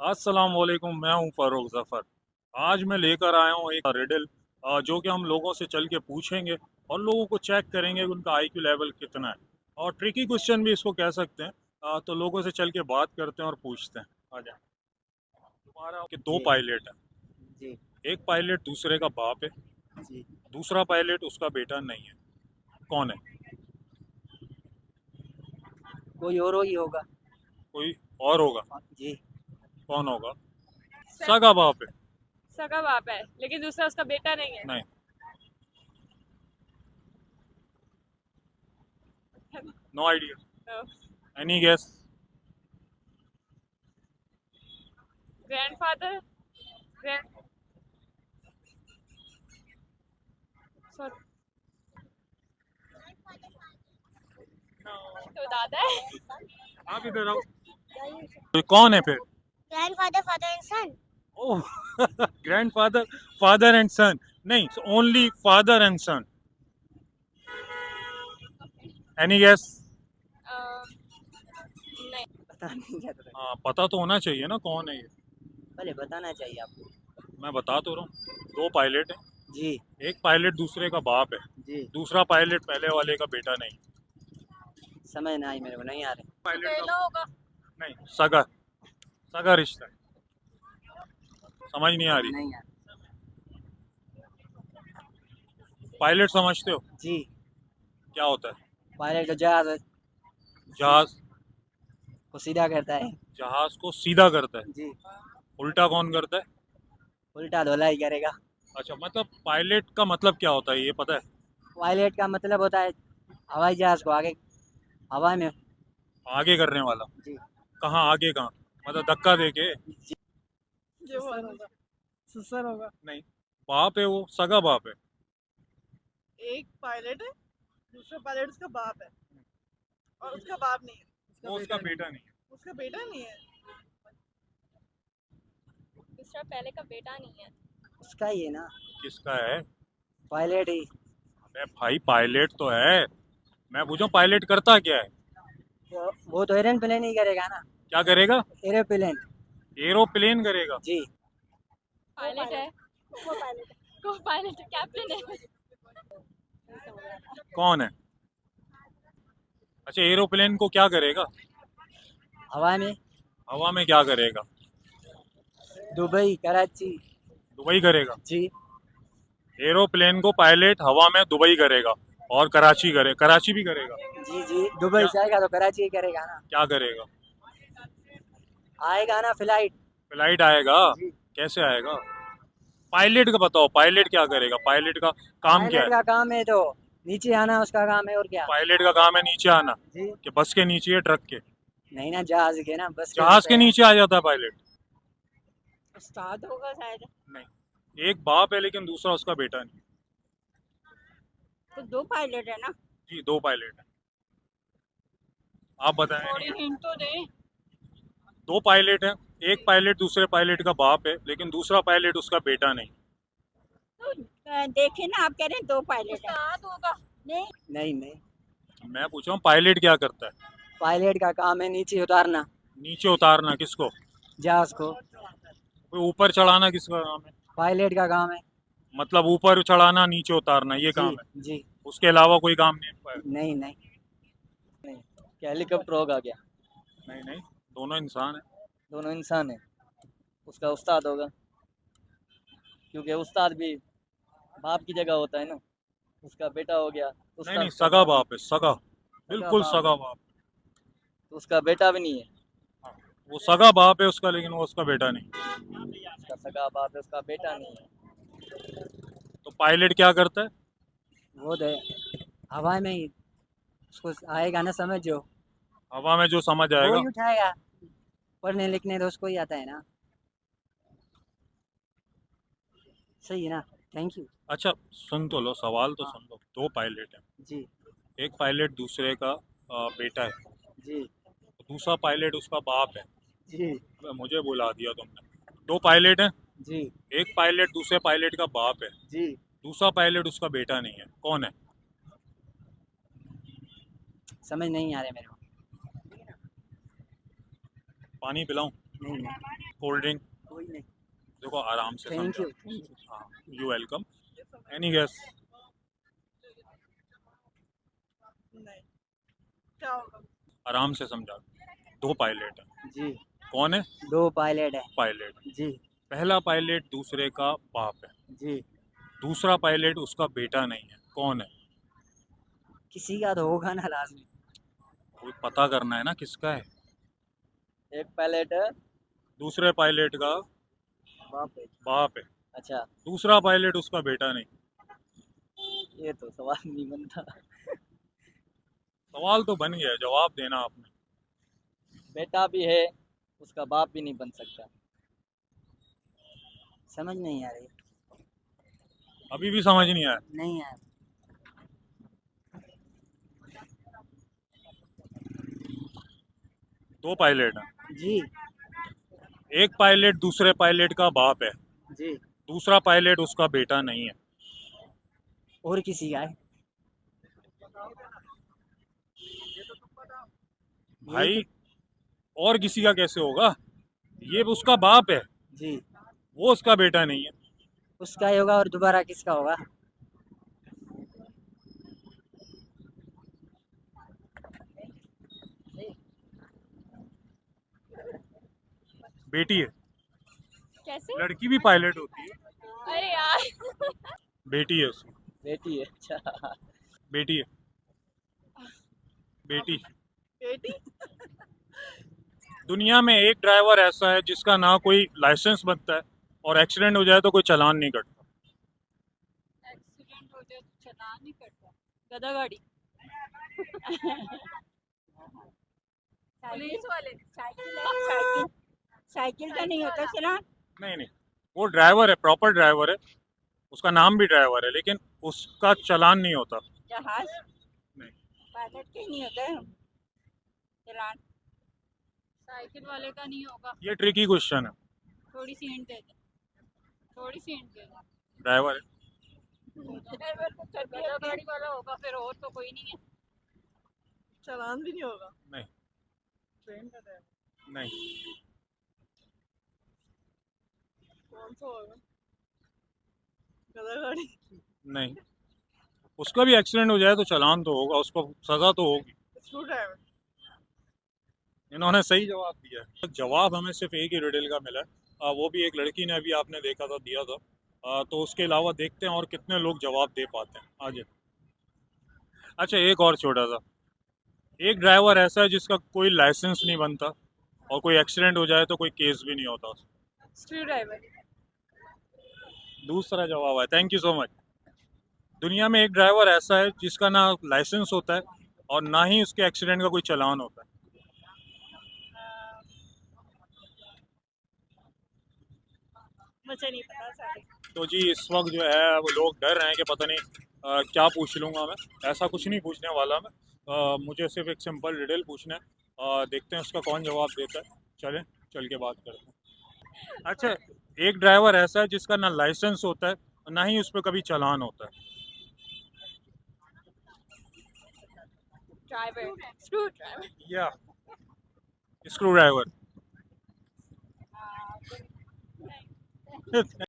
अस्सलाम वालेकुम, मैं हूं फारूक जफर। आज मैं लेकर आया हूं एक रिडल जो कि हम लोगों से चल के पूछेंगे और लोगों को चेक करेंगे कि उनका आईक्यू लेवल कितना है। और ट्रिकी क्वेश्चन भी इसको कह सकते हैं। तो लोगों से चल के बात करते हैं और पूछते हैं। आ जाए। तुम्हारा कि दो जी पायलट है। जी एक पायलट दूसरे का बाप है, जी। दूसरा पायलट उसका बेटा नहीं है। कौन है? कोई और ही होगा। कोई और होगा। जी। कौन होगा? सग, सगा बाप है। सगा बाप है लेकिन दूसरा उसका बेटा नहीं है। नहीं। No idea. Any guess? Grandfather grand sorry तो दादा है। आप इधर आओ। तो कौन है फिर? Grandfather, father, and son. Oh grandfather, father and son. नहीं, only father and son. Any guess? नहीं। पता नहीं क्या था। हाँ, पता तो होना चाहिए ना कौन है ये। पहले बताना चाहिए आपको। मैं बता तो रहा हूँ। दो पायलट हैं। जी एक पायलट दूसरे का बाप है, जी। दूसरा पायलट पहले वाले का बेटा नहीं। समझ ना आई, मेरे को नहीं आ रहे। पायलट सुतेला का होगा। नहीं, सगा। सगा रिश्ता है। समझ नहीं आ रही? नहीं आ पायलट समझते हो जी। क्या होता है? पायलट तो जहाज जहाज। को सीधा करता है। जहाज को सीधा करता है। जी। उल्टा कौन करता है? उल्टा धोलाई करेगा। अच्छा, मतलब पायलट का मतलब क्या होता है ये पता है? पायलट का मतलब होता है हवाई जहाज को आगे हवा में। आगे करने वाला। जी। कहाँ आगे कहाँ? मतलब धक्का देके? ससुर होगा। नहीं, बाप है वो, सगा बाप है। एक पायलट है, दूसरा पायलट उसका बाप है और उसका बाप नहीं है। वो उसका बेटा नहीं है। उसका बेटा नहीं है। दूसरा पहले का बेटा नहीं है। उसका ही है ना। किसका है? पायलट ही। अरे भाई, पायलट तो है। मैं पूछूं पायलट करता क्या है? वो तो एरोप्लेन ही करेगा ना। क्या करेगा? एरोप्लेन। एरोप्लेन करेगा। जी। पायलट है। को पायलट कैप्टन है। कौन है? अच्छा, एरोप्लेन को क्या करेगा? हवा में। हवा में क्या करेगा? दुबई कराची। दुबई करेगा। जी एरोप्लेन को पायलट हवा में दुबई करेगा और कराची भी करेगा। जी। जी दुबई क्या? से आएगा तो कराची ही करेगा ना। क्या करेगा? आएगा ना फ्लाइट। फ्लाइट आएगा। जी। कैसे आएगा? पायलट का बताओ, पायलट क्या करेगा? पायलट का काम क्या पायलट है? का काम है तो नीचे आना उसका काम है और क्या। पायलट का काम है नीचे आना। जी। कि बस के नीचे है, ट्रक के? नहीं ना, जहाज के ना, बस के जहाज ऊपर के है। नीचे आ जाता है पायलट? उस्ताद होगा शायद। नहीं, एक बाप है लेकिन दूसरा उसका बेटा नहीं। तो दो पायलट है ना। जी, दो पायलट है। आप बताएं। थोड़ी हिंट तो दे। दो पायलट है। एक पायलट दूसरे पायलट का बाप है लेकिन दूसरा पायलट उसका बेटा नहीं। तो देखे ना, आप कह रहे हैं दो पायलट है। उस्ताद होगा। नहीं। नहीं नहीं। मैं पूछ रहा हूँ पायलट क्या करता है? पायलट का काम है नीचे उतारना नीचे उतारना किसको? जहाज को। कोई ऊपर चढ़ाना किसका काम है? पायलट का काम है। मतलब ऊपर चढ़ाना नीचे उतारना ये जी काम है। जी। उसके अलावा कोई काम नहीं है? नहीं नहीं। क्या हेलीकॉप्टर होगा क्या। नहीं नहीं, दोनों इंसान है। दोनों इंसान है। उसका उस्ताद होगा, क्योंकि उस्ताद भी बाप की जगह होता है ना। उसका बेटा हो गया नहीं नहीं, उस्ताद का सगा बाप। बाप है, सगा। बिल्कुल बाप सगा है बाप। तो उसका बेटा भी नहीं है। हाँ, वो सगा बाप है उसका लेकिन वो उसका बेटा नहीं। उसका सगा बाप है, उसका बेटा नहीं है। तो पायलट क्या करता है? वो तो हवा में ही उसको आएगा ना समझ जो। हवा में जो समझ वो आएगा। ही उठाएगा। पढ़ने लिखने तो उसको ही आता है ना। सही है ना। Thank you. अच्छा, सुन तो लो, सवाल तो सुन लो। दो पायलट हैं। जी एक पायलट दूसरे का बेटा है। जी दूसरा पायलट उसका बाप है। जी मुझे बुला दिया तुमने। दो पायलट हैं। जी एक पायलट दूसरे पायलट का बाप है, जी। दूसरा पायलट उसका बेटा नहीं है। कौन है? समझ नहीं आ रहे मेरे को। पानी पिलाऊं? नहीं कोल्ड ड्रिंक? कोई नहीं। देखो आराम से थैंक समझो। यू। हाँ, यू वेलकम। Any guess? नहीं, क्या होगा? आराम से समझा। दो पायलट हैं। जी। कौन है? 2 पायलट है। पायलट। जी। पहला पायलट दूसरे का बाप है, जी। दूसरा पायलट उसका बेटा नहीं है, कौन है? किसी का तो होगा ना लाजमी। कोई पता करना है ना किसका है। एक पायलट दूसरे पायलट का बाप है। बाप है, अच्छा, दूसरा पायलट उसका बेटा नहीं। ये तो सवाल नहीं बनता। सवाल तो बन गया, जवाब देना आपने। बेटा भी है, उसका बाप भी नहीं बन सकता। समझ नहीं आ रही। अभी भी समझ नहीं आया? नहीं आ दो पायलट हैं। जी। एक पायलट दूसरे पायलट का बाप है, जी। दूसरा पायलट उसका बेटा नहीं है। और किसी का है? भाई और किसी का कैसे होगा? ये उसका बाप है, जी। वो उसका बेटा नहीं है। उसका ही होगा और दोबारा किसका होगा? बेटी है। कैसे? लड़की भी पायलट होती है। अरे यार बेटी है उसकी। बेटी है। अच्छा। बेटी है। बेटी। बेटी? दुनिया में एक ड्राइवर ऐसा है जिसका ना कोई लाइसेंस बनता है और एक्सीडेंट हो जाए तो कोई चालान नहीं कटता। एक्सीडेंट हो जाए तो चलान नहीं करता। गधा गाड़ी। पुलिस वाले। साइकिल साइकिल का नहीं होता चलान। नहीं नहीं, वो ड्राइवर है, प्रॉपर ड्राइवर है, उसका नाम भी ड्राइवर है, लेकिन उसका चालान नहीं होता। जहाज नहीं। पायलट के नहीं होता है चलान। साइकिल वाले का नहीं होगा। ये ट्रिकी क्वेश्चन है। थोड़ी सी हिंट दे दे। थोड़ी सी हिंट दे दे। ड्राइवर है। ड्राइवर को कर दिया गधा गाड़ी वाला होगा, फिर और तो कोई नहीं है। चालान भी नहीं होगा। नहीं। ट्रेन का ड्राइवर नहीं। कौन सा होगा? गधा गाड़ी? नहीं, उसका भी एक्सीडेंट हो जाए तो चालान तो होगा, उसको सजा तो होगी। Screw driver? इन्होंने सही जवाब दिया है। जवाब हमें सिर्फ एक ही रिडल का मिला है, वो भी एक लड़की ने अभी आपने देखा था, दिया था। तो उसके अलावा देखते हैं और कितने लोग जवाब दे पाते हैं। आगे। अच्छा, एक और छोटा सा। एक ड्राइवर ऐसा है जिसका कोई लाइसेंस नहीं बनता और कोई एक्सीडेंट हो जाए तो कोई केस भी नहीं होता। Screw driver. दूसरा जवाब है। Thank you so much. दुनिया में एक ड्राइवर ऐसा है जिसका ना लाइसेंस होता है और ना ही उसके एक्सीडेंट का कोई चालान होता है। मुझे नहीं पता सारी। तो जी इस वक्त जो है वो लोग डर रहे हैं कि पता नहीं क्या पूछ लूँगा मैं। ऐसा कुछ नहीं पूछने वाला मैं। मुझे सिर्फ एक सिंपल रिडल पूछना है। देखते हैं उसका कौन जवाब देता है। चलें, चल के बात करते हैं। अच्छा, एक ड्राइवर ऐसा है जिसका ना लाइसेंस होता है और ना ही उस पर कभी चालान होता है। ड्राइवर। Screw driver. या स्क्रू ड्राइवर।